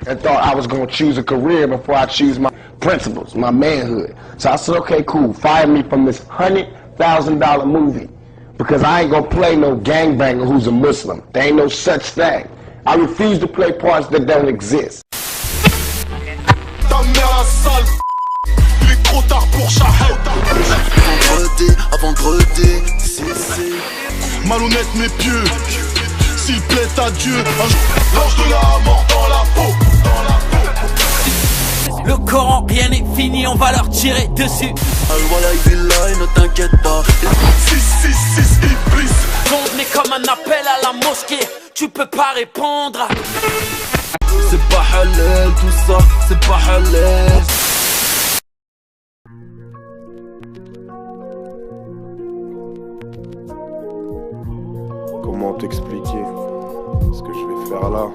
And thought I was gonna choose a career before I choose my principles, my manhood. So I said, okay, cool, fire me from this $100,000 movie because I ain't gonna play no gangbanger who's a Muslim. There ain't no such thing. I refuse to play parts that don't exist. Ta mère la sale, il est trop tard pour vendredi, malhonnête mais pieux, s'il plaît à Dieu, un jour, l'ange de la mort dans la peau. Le Coran, rien n'est fini, on va leur tirer dessus. Al-Wallah, ne t'inquiète pas. 666 Iblis. Tourné comme un appel à la mosquée, tu peux pas répondre. C'est pas halal tout ça, c'est pas halal. Comment t'expliquer ce que je vais faire là?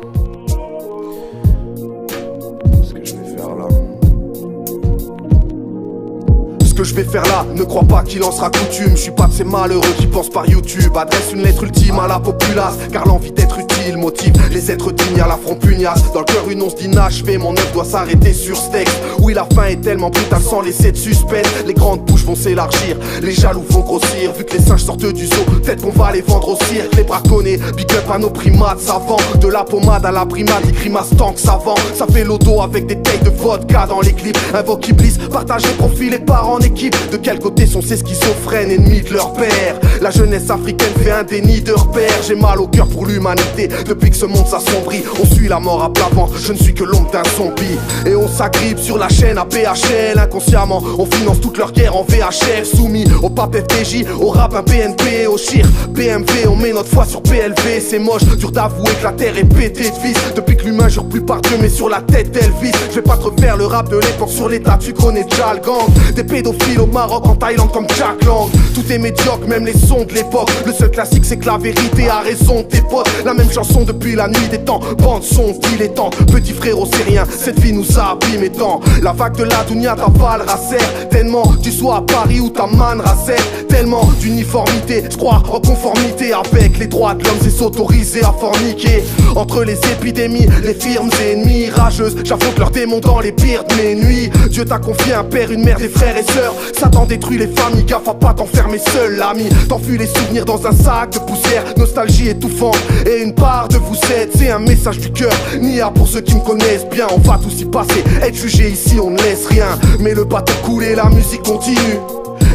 Ce que je vais faire là, ne crois pas qu'il en sera coutume. Je suis pas de ces malheureux qui pensent par YouTube. Adresse une lettre ultime à la populace, car l'envie d'être utile motive les êtres dignes à la front pugnace. Dans le cœur une once d'inachevée, mon œuvre doit s'arrêter sur ce texte. Oui, la fin est tellement brutale sans laisser de suspense. Les grandes bouches vont s'élargir, les jaloux vont grossir. Vu que les singes sortent du zoo, peut-être qu'on va les vendre au cirque. Les braconnés, big up à nos primates savants. De la pommade à la primate, ils grimace tant que savant. Ça fait l'auto avec des tailles de vodka dans les clips. Invoque Iblis, partagez profil et part en équipe. De quel côté sont ces schizophrènes, ennemis de leur père? La jeunesse africaine fait un déni de repères. J'ai mal au cœur pour l'humanité, depuis que ce monde s'assombrit. On suit la mort à plat ventre, je ne suis que l'ombre d'un zombie. Et on s'agrippe sur la chaîne à PHL. Inconsciemment, on finance toute leur guerre en VHF. Soumis au pape FDJ, au rap un PNP, au chir BMV, on met notre foi sur PLV. C'est moche, dur d'avouer que la terre est pétée de vis. Depuis que l'humain jure plus par Dieu mais sur la tête d'Elvis. Je vais pas te refaire le rap de l'époque sur l'état, tu connais déjà le gang. Des pédophiles au Maroc, en Thaïlande comme Jack Lang. Tout est médiocre, même les sons de l'époque. Le seul classique c'est que la vérité a raison de tes potes. La même chanson depuis la nuit des temps. Bande son dilettante, petit frérot c'est rien. Cette vie nous a abîmé tant. La vague de la dunya t'avale racère. Tellement tu sois à Paris ou ta man racère. Tellement d'uniformité, je crois en conformité avec les droits de l'homme, c'est s'autoriser à forniquer. Entre les épidémies, les firmes ennemies rageuses, j'affronte leurs démons dans les pires de mes nuits. Dieu t'a confié un père, une mère, des frères et sœurs. Satan détruit les familles, gaffe à pas t'enfermer seul l'ami. T'enfuis les souvenirs dans un sac de poussière. Nostalgie étouffante et une part de vous êtes. C'est un message du cœur, Nia pour ceux qui me connaissent bien. On va tous y passer, être jugé ici on ne laisse rien. Mais le bateau coule et la musique continue.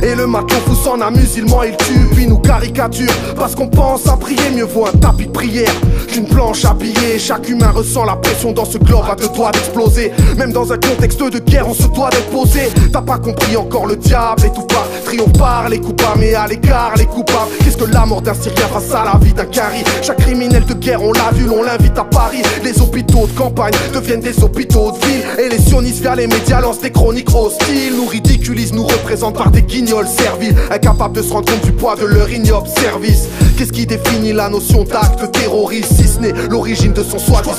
Et le matelot fou s'en amuse, il ment, il tue, puis nous caricature. Parce qu'on pense à prier, mieux vaut un tapis de prière qu'une planche habillée. Chaque humain ressent la pression dans ce globe à deux doigts d'exploser. Même dans un contexte de guerre, on se doit d'être posé. T'as pas compris encore, le diable est tout pas. Triomphe par les coupables, mais à l'écart les coupables. Qu'est-ce que la mort d'un Syrien face à la vie d'un Cari? Chaque criminel de guerre, on l'a vu, on l'invite à Paris. Les hôpitaux de campagne deviennent des hôpitaux de ville. Et les sionistes via les médias lancent des chroniques hostiles. Nous ridiculisent, nous représentent par des guignols serviles, incapables de se rendre compte du poids de leur ignoble service. Qu'est-ce qui définit la notion d'acte terroriste, si ce n'est l'origine de son soi-disant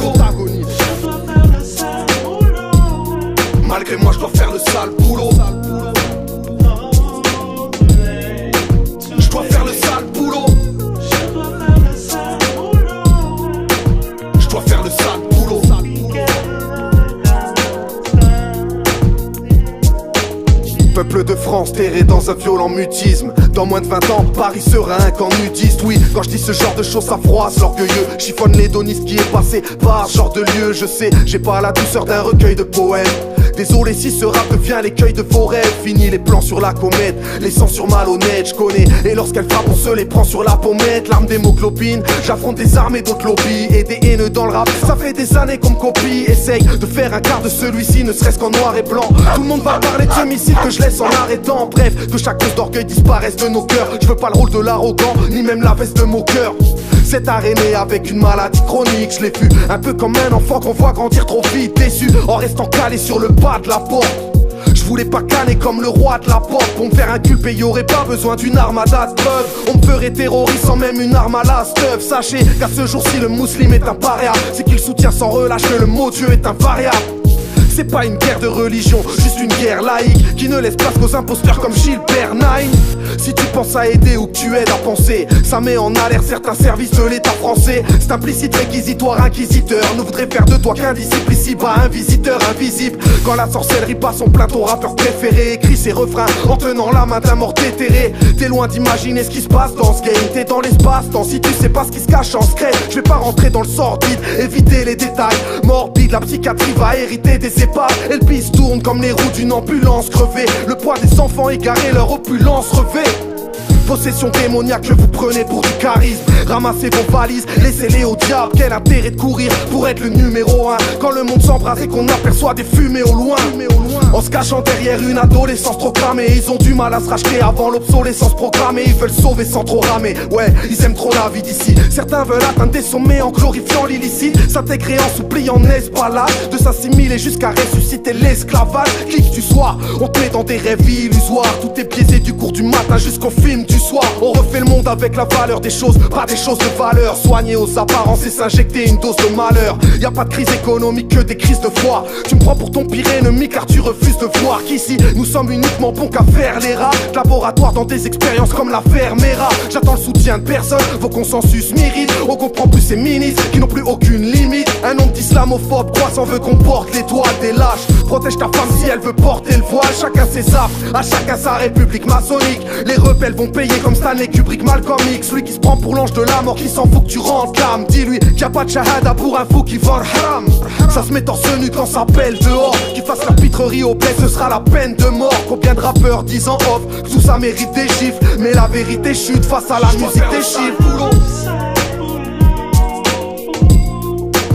protagoniste? Malgré moi je dois faire le sale boulot. Je dois faire le sale boulot. Je dois faire le sale boulot. Peuple de France terré dans un violent mutisme. Dans moins de 20 ans, Paris sera un camp nudiste. Oui, quand je dis ce genre de choses, ça froisse l'orgueilleux. Chiffonne l'hédoniste qui est passé par ce genre de lieu. Je sais, j'ai pas la douceur d'un recueil de poèmes. Désolé si ce rap devient l'écueil de vos rêves. Fini les plans sur la comète, les censures malhonnêtes, je connais. Et lorsqu'elle frappe, on se les prend sur la pommette. L'arme d'hémoglobine, j'affronte des armes et d'autres lobbies. Et des haineux dans le rap, ça fait des années qu'on me copie. Essaye de faire un quart de celui-ci, ne serait-ce qu'en noir et blanc. Tout le monde va parler de ce missile que je laisse en arrêtant. Bref, que chaque cause d'orgueil disparaisse de nos cœurs. Je veux pas le rôle de l'arrogant, ni même la veste de mon cœur. Cette arénée avec une maladie chronique, je l'ai vu un peu comme un enfant qu'on voit grandir trop vite. Déçu en restant calé sur le bas de la porte. Je voulais pas canner comme le roi de la pop. Pour me faire inculper, y'aurait pas besoin d'une armada de preuves. On me ferait terroriste sans même une arme à la stuff. Sachez qu'à ce jour-ci le musulman est un paria. C'est qu'il soutient sans relâche que le mot Dieu est invariable. C'est pas une guerre de religion, juste une guerre laïque qui ne laisse place qu'aux imposteurs comme Gilbert Nine. Si tu penses à aider ou que tu aides à penser, ça met en alerte certains services de l'État français. C'est implicite, réquisitoire, inquisiteur ne voudrait faire de toi qu'un disciple ici-bas, un visiteur invisible. Quand la sorcellerie passe en plein, ton rappeur préféré écrit ses refrains en tenant la main d'un mort déterré. T'es loin d'imaginer ce qui se passe dans ce game, t'es dans l'espace-temps si tu sais pas ce qui se cache en secret. Je vais pas rentrer dans le sordide, éviter les détails morbides. La psychiatrie va hériter des épaves et le piste tourne comme les roues d'une ambulance crevée. Le poids des enfants égarés, leur opulence revêt. Possession démoniaque que vous prenez pour du charisme. Ramassez vos valises, laissez-les au diable. Quel intérêt de courir pour être le numéro 1 quand le monde s'embrase et qu'on aperçoit des fumées au loin. En se cachant derrière une adolescence trop cramée, ils ont du mal à se racheter avant l'obsolescence programmée. Ils veulent sauver sans trop ramer, ouais, ils aiment trop la vie d'ici. Certains veulent atteindre des sommets en glorifiant l'illicite, s'intégrer en s'oubliant n'est-ce pas là de s'assimiler jusqu'à ressusciter l'esclavage. Qui que tu sois, on te met dans des rêves illusoires. Tout est biaisé du cours du matin jusqu'au film du soir. On refait le monde avec la valeur des choses, pas des choses de valeur. Soigner aux apparences et s'injecter une dose de malheur. Y a pas de crise économique que des crises de foi. Tu me prends pour ton pire ennemi car tu refuses de voir qu'ici nous sommes uniquement bons qu'à faire les rats. Laboratoire dans des expériences comme l'affaire Mera. J'attends le soutien de personne, vos consensus m'irritent. On comprend plus ces ministres qui n'ont plus aucune limite. Un nombre d'islamophobes croissant veut qu'on porte l'étoile des lâches. Protège ta femme si elle veut porter le voile. Chacun ses affres, à chacun sa république maçonnique. Les rebelles vont payer comme Stanley Kubrick, Malcolm X. Celui qui se prend pour l'ange de la mort, qui s'en fout que tu rentres l'âme. Dis-lui qu'il y a pas de shahada pour un fou qui vend haram. Ça se met torse nu quand ça pèle dehors. Qu'il fasse la pitrerie au bled, ce sera la peine de mort. Combien de rappeurs disent en off que tout ça mérite des gifles, mais la vérité chute face à la musique des chiffres.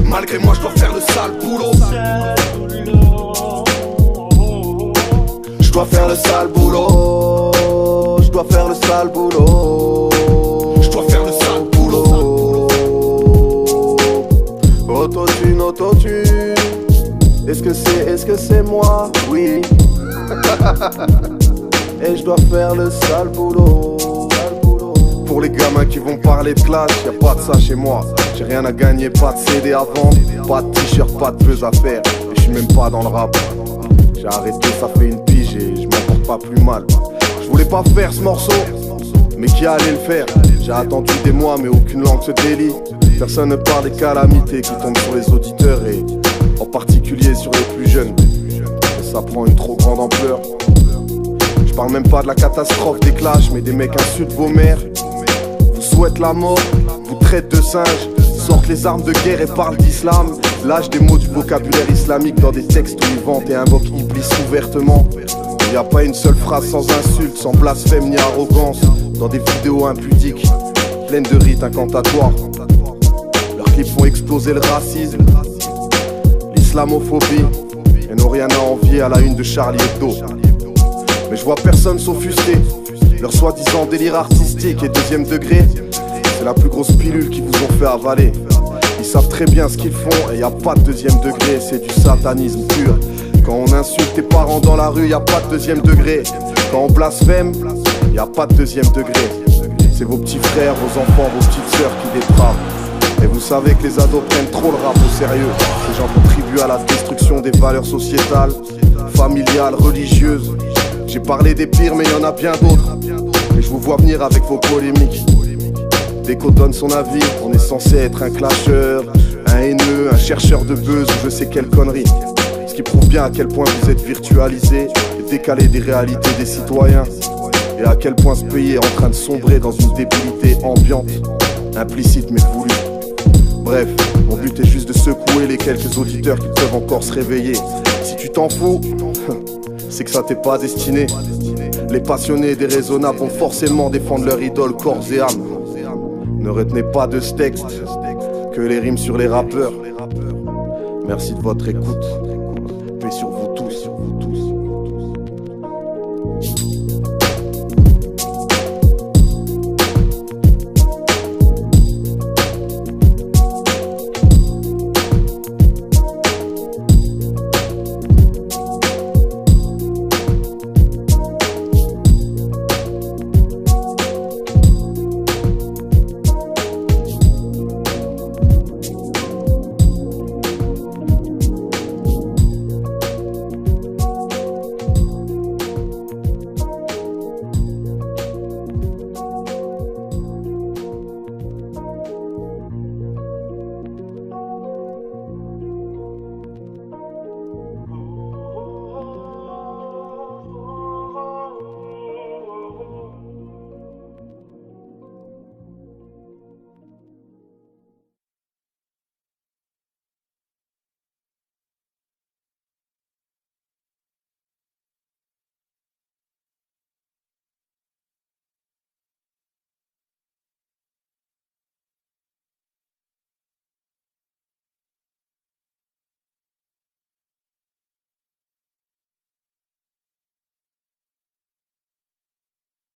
Malgré moi je dois faire le sale boulot. Je dois faire le sale boulot. Je dois faire le sale boulot. Je dois faire le sale boulot. Autotune, autotune. Est-ce que c'est moi? Oui. Et je dois faire le sale boulot. Pour les gamins qui vont parler de clash, y'a pas de ça chez moi. J'ai rien à gagner, pas de CD à vendre, pas de t-shirt, pas de buzz à faire. Et je suis même pas dans le rap. J'ai arrêté, ça fait une pige et je m'en porte pas plus mal. Je voulais pas faire ce morceau, mais qui allait le faire? J'ai attendu des mois mais aucune langue se délie. Personne ne parle des calamités qui tombent sur les auditeurs et en particulier sur les plus jeunes. Et ça prend une trop grande ampleur. Je parle même pas de la catastrophe des clashs, mais des mecs insultent vos mères, vous souhaitent la mort, vous traitent de singes, sortent les armes de guerre et parlent d'islam. Lâchent des mots du vocabulaire islamique dans des textes où ils vantent et invoquent Iblis ouvertement. Il n'y a pas une seule phrase sans insulte, sans blasphème ni arrogance. Dans des vidéos impudiques, pleines de rites incantatoires. Leurs clips font exploser le racisme, l'islamophobie, et n'ont rien à envier à la une de Charlie Hebdo. Mais je vois personne s'offusquer. Leur soi-disant délire artistique et deuxième degré, c'est la plus grosse pilule qu'ils vous ont fait avaler. Ils savent très bien ce qu'ils font et y a pas de deuxième degré, c'est du satanisme pur. Quand on insulte tes parents dans la rue, y a pas de deuxième degré. Quand on blasphème, y a pas de deuxième degré. C'est vos petits frères, vos enfants, vos petites sœurs qui dépravent. Et vous savez que les ados prennent trop le rap au sérieux. Ces gens contribuent à la destruction des valeurs sociétales, familiales, religieuses. J'ai parlé des pires mais y en a bien d'autres. Et je vous vois venir avec vos polémiques. Dès qu'on donne son avis, on est censé être un clasheur, un haineux, un chercheur de buzz ou je sais quelle connerie. Ce qui prouve bien à quel point vous êtes virtualisé et décalé des réalités des citoyens. Et à quel point ce pays est en train de sombrer dans une débilité ambiante, implicite mais voulue. Bref, mon but est juste de secouer les quelques auditeurs qui peuvent encore se réveiller. Si tu t'en fous, c'est que ça t'est pas destiné. Les passionnés et déraisonnables vont forcément défendre leur idole corps et âme. Ne retenez pas de ce texte que les rimes sur les rappeurs. Merci de votre écoute. Paix sur vous tous.